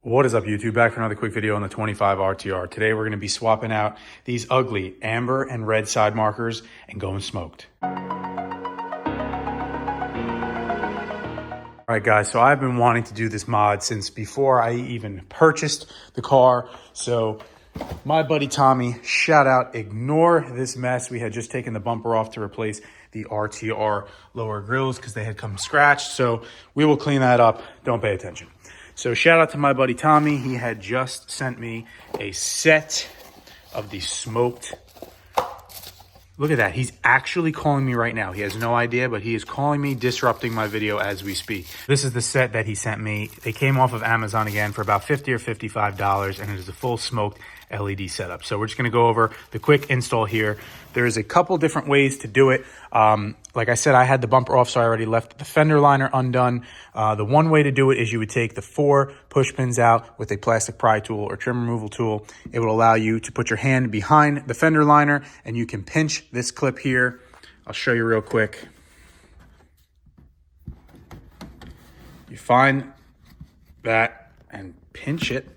What is up, YouTube? Back for another quick video on the 25 RTR. Today we're going to be swapping out these ugly amber and red side markers and going smoked. All right, guys, so I've been wanting to do this mod since before I even purchased the car. So my buddy Tommy, shout out, ignore this mess. We had just taken the bumper off to replace the RTR lower grills because they had come scratched. So we will clean that up. Don't pay attention. So shout out to my buddy Tommy. He had just sent me a set of the smoked. Look at that. He's actually calling me right now. He has no idea, but he is calling me, disrupting my video as we speak. This is the set that he sent me. They came off of Amazon again for about $50 or $55, and it is a full smoked LED setup. So we're just going to go over the quick install here. There's a couple different ways to do it. Like I said, I had the bumper off, so I already left the fender liner undone. The one way to do it is you would take the 4 push pins out with a plastic pry tool or trim removal tool. It will allow you to put your hand behind the fender liner, and you can pinch this clip here. I'll show you real quick. You find that and pinch it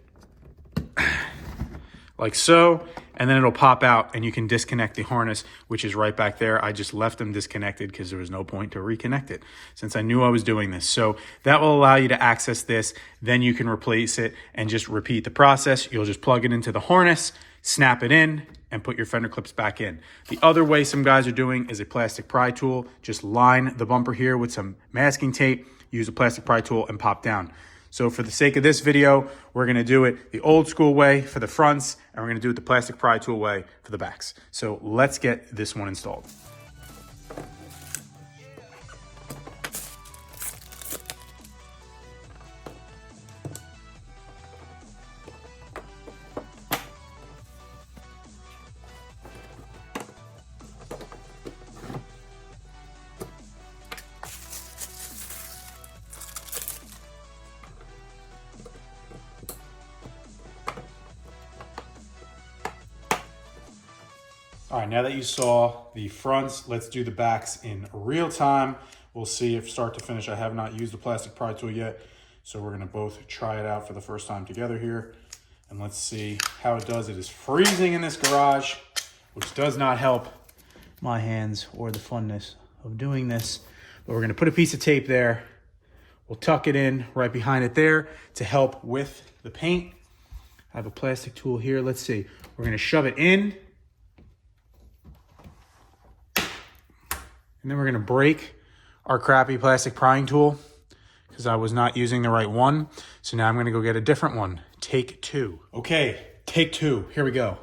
like so, and then it'll pop out and you can disconnect the harness, which is right back there. I just left them disconnected because there was no point to reconnect it since I knew I was doing this. So that will allow you to access this. Then you can replace it and just repeat the process. You'll just plug it into the harness, snap it in, and put your fender clips back in. The other way some guys are doing is a plastic pry tool. Just line the bumper here with some masking tape, use a plastic pry tool, and pop down. So for the sake of this video, we're gonna do it the old school way for the fronts, and we're gonna do it the plastic pry tool way for the backs. So let's get this one installed. All right, now that you saw the fronts, let's do the backs in real time. We'll see if start to finish. I have not used the plastic pry tool yet, so we're gonna both try it out for the first time together here. And let's see how it does. It is freezing in this garage, which does not help my hands or the funness of doing this. But we're gonna put a piece of tape there. We'll tuck it in right behind it there to help with the paint. I have a plastic tool here. Let's see. We're gonna shove it in. And then we're gonna break our crappy plastic prying tool because I was not using the right one. So now I'm gonna go get a different one. Take 2. Okay, take 2, here we go.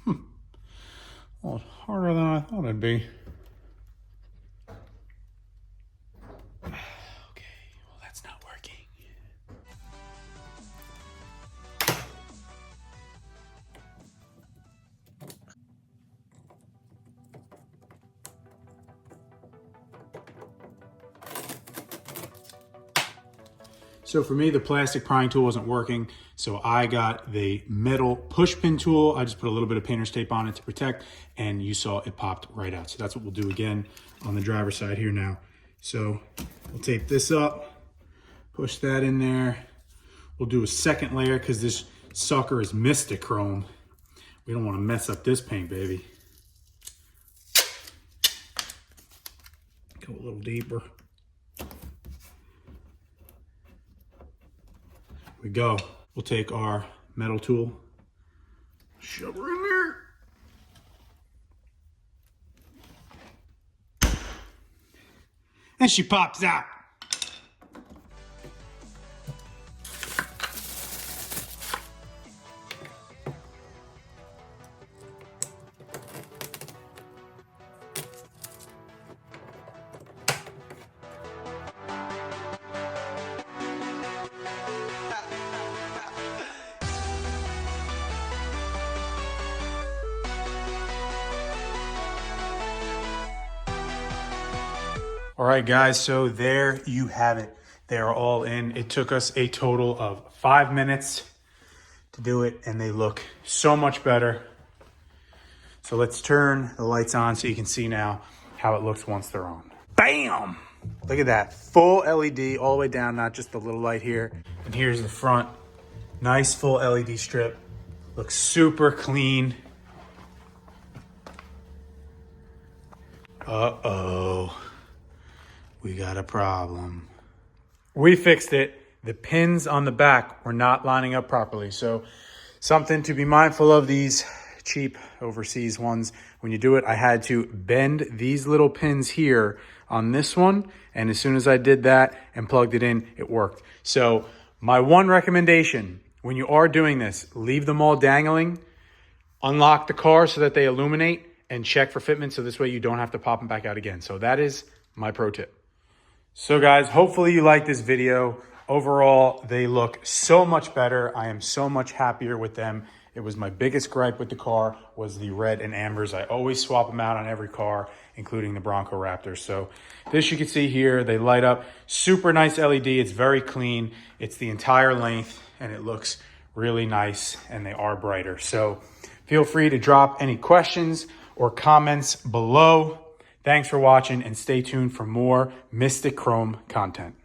Well, it's harder than I thought it'd be. So for me, the plastic prying tool wasn't working, so I got the metal push pin tool. I just put a little bit of painter's tape on it to protect, and you saw it popped right out. So that's what we'll do again on the driver's side here now. So we'll tape this up, push that in there. We'll do a second layer because this sucker is Mystic Chrome. We don't want to mess up this paint, baby. Go a little deeper. We go. We'll take our metal tool, shove her in there, and she pops out. All right, guys, so there you have it. They're all in. It took us a total of 5 minutes to do it, and they look so much better. So let's turn the lights on so you can see now how it looks once they're on. Bam! Look at that, full LED all the way down, not just the little light here. And here's the front, nice full LED strip. Looks super clean. Uh-oh, we got a problem. We fixed it. The pins on the back were not lining up properly. So something to be mindful of, these cheap overseas ones. When you do it, I had to bend these little pins here on this one. And as soon as I did that and plugged it in, it worked. So my one recommendation, when you are doing this, leave them all dangling, unlock the car so that they illuminate, and check for fitment so this way you don't have to pop them back out again. So that is my pro tip. So guys, hopefully you like this video. Overall, they look so much better. I am so much happier with them. It was my biggest gripe with the car was the red and ambers. I always swap them out on every car, including the Bronco Raptors. So this you can see here, they light up. Super nice LED, it's very clean. It's the entire length and it looks really nice and they are brighter. So feel free to drop any questions or comments below. Thanks for watching and stay tuned for more Mystic Chrome content.